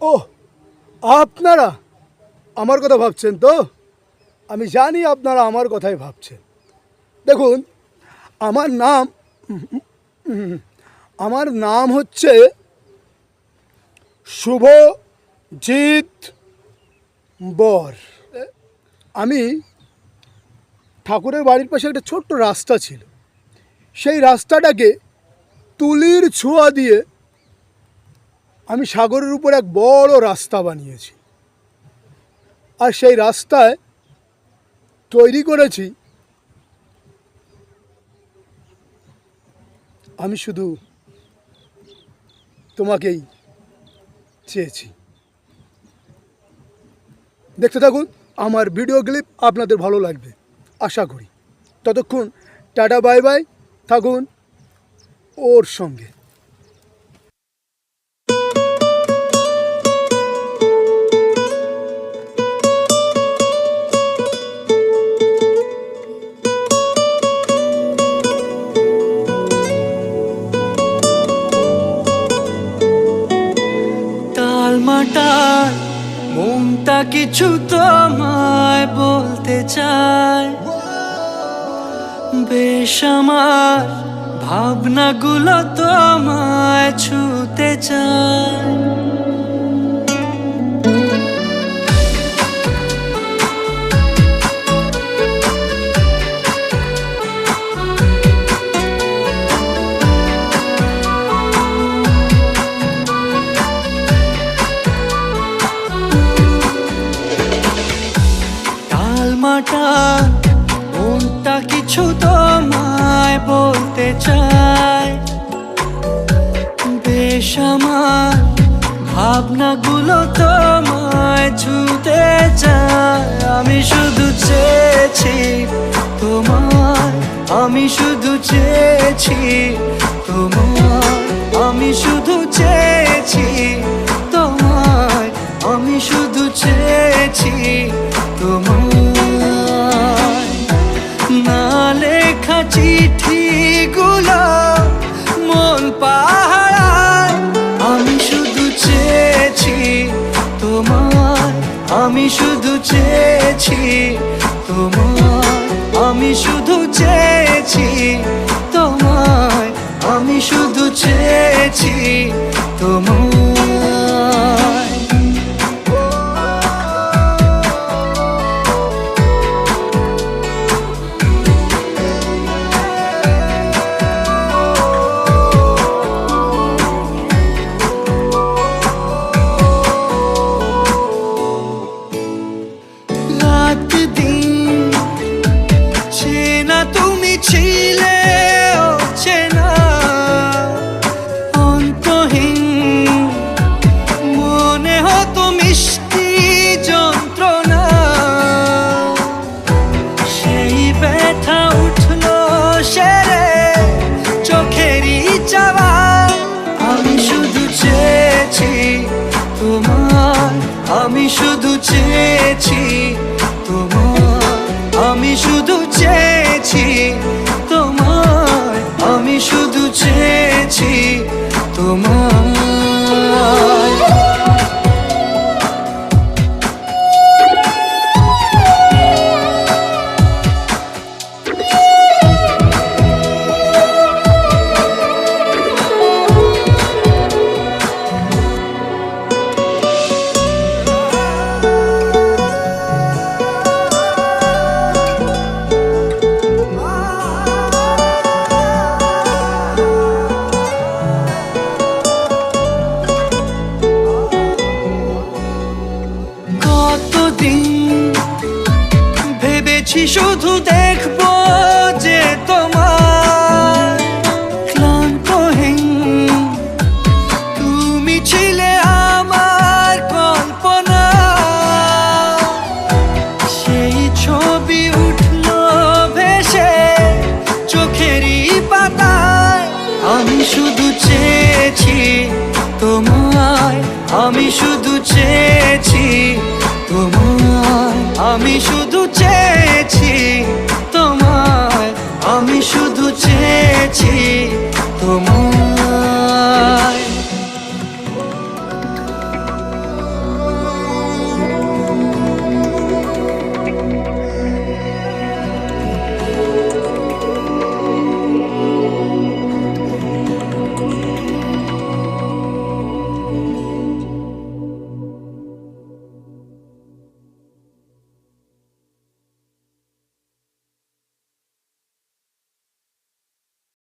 ও, আপনারা আমার কথা ভাবছেন তো? আমি জানি আপনারা আমার কথাই ভাবছেন। দেখুন, আমার নাম আমার নাম হচ্ছে শুভজিৎ বর। আমি ঠাকুরের বাড়ির পাশে একটা ছোট্ট রাস্তা ছিল, সেই রাস্তাটাকে তুলির ছোঁয়া দিয়ে আমি সাগরের উপর এক বড় রাস্তা বানিয়েছি। আর সেই রাস্তায় তৈরি করেছি আমি শুধু তোমাকেই চেয়েছি। দেখতে থাকুন, আমার ভিডিও ক্লিপ আপনাদের ভালো লাগবে আশা করি। ততক্ষণ টাটা বাই বাই, থাকুন ওর সঙ্গে। টালমাটাল মনটা কিছু তোমায় বলতে চায়, বেশ আমার ভাবনাগুলো তোমায় ছুতে চায়। টালমাটাল মনটা কিছু তোমায় বলতে চায়, বেশ আমার ভাবনাগুলো তোমায় ছুতে চায়। আমি শুধু চেয়েছি তোমায়, আমি শুধু চেয়েছি তোমায়, আমি শুধু চেয়েছি তোমায়, আমি শুধু চেয়েছি তোমায়। না লেখা চিঠিগুলো মন পাহারায়, আমি শুধু চেয়েছি তোমায়, আমি শুধু চেয়েছি তোমায়, আমি শুধু চেয়েছি তোমায়, আমি শুধু চেয়েছি তোমায়। রাত দিন চেনা তুমি ছিলে চেনা, অন্তহীন মনে হতো মিষ্টি যন্ত্রণা। সেই ব্যথা উঠলো সেরে চোখেরই চাওয়া। আমি শুধু চেয়েছি তোমার, আমি শুধু চেয়েছি তোমার, আমি শুধু চেয়েছি তোমার, আমি শুধু চেয়েছি তোমার। কতদিন ভেবেছি শুধু দেখবো যে তোমার ক্লান্তহীন তুমি ছিলে আমার কল্পনা। সেই ছবি উঠলো ভেসে চোখেরই পাতায়। আমি শুধু চেয়েছি তোমায়, আমি শুধু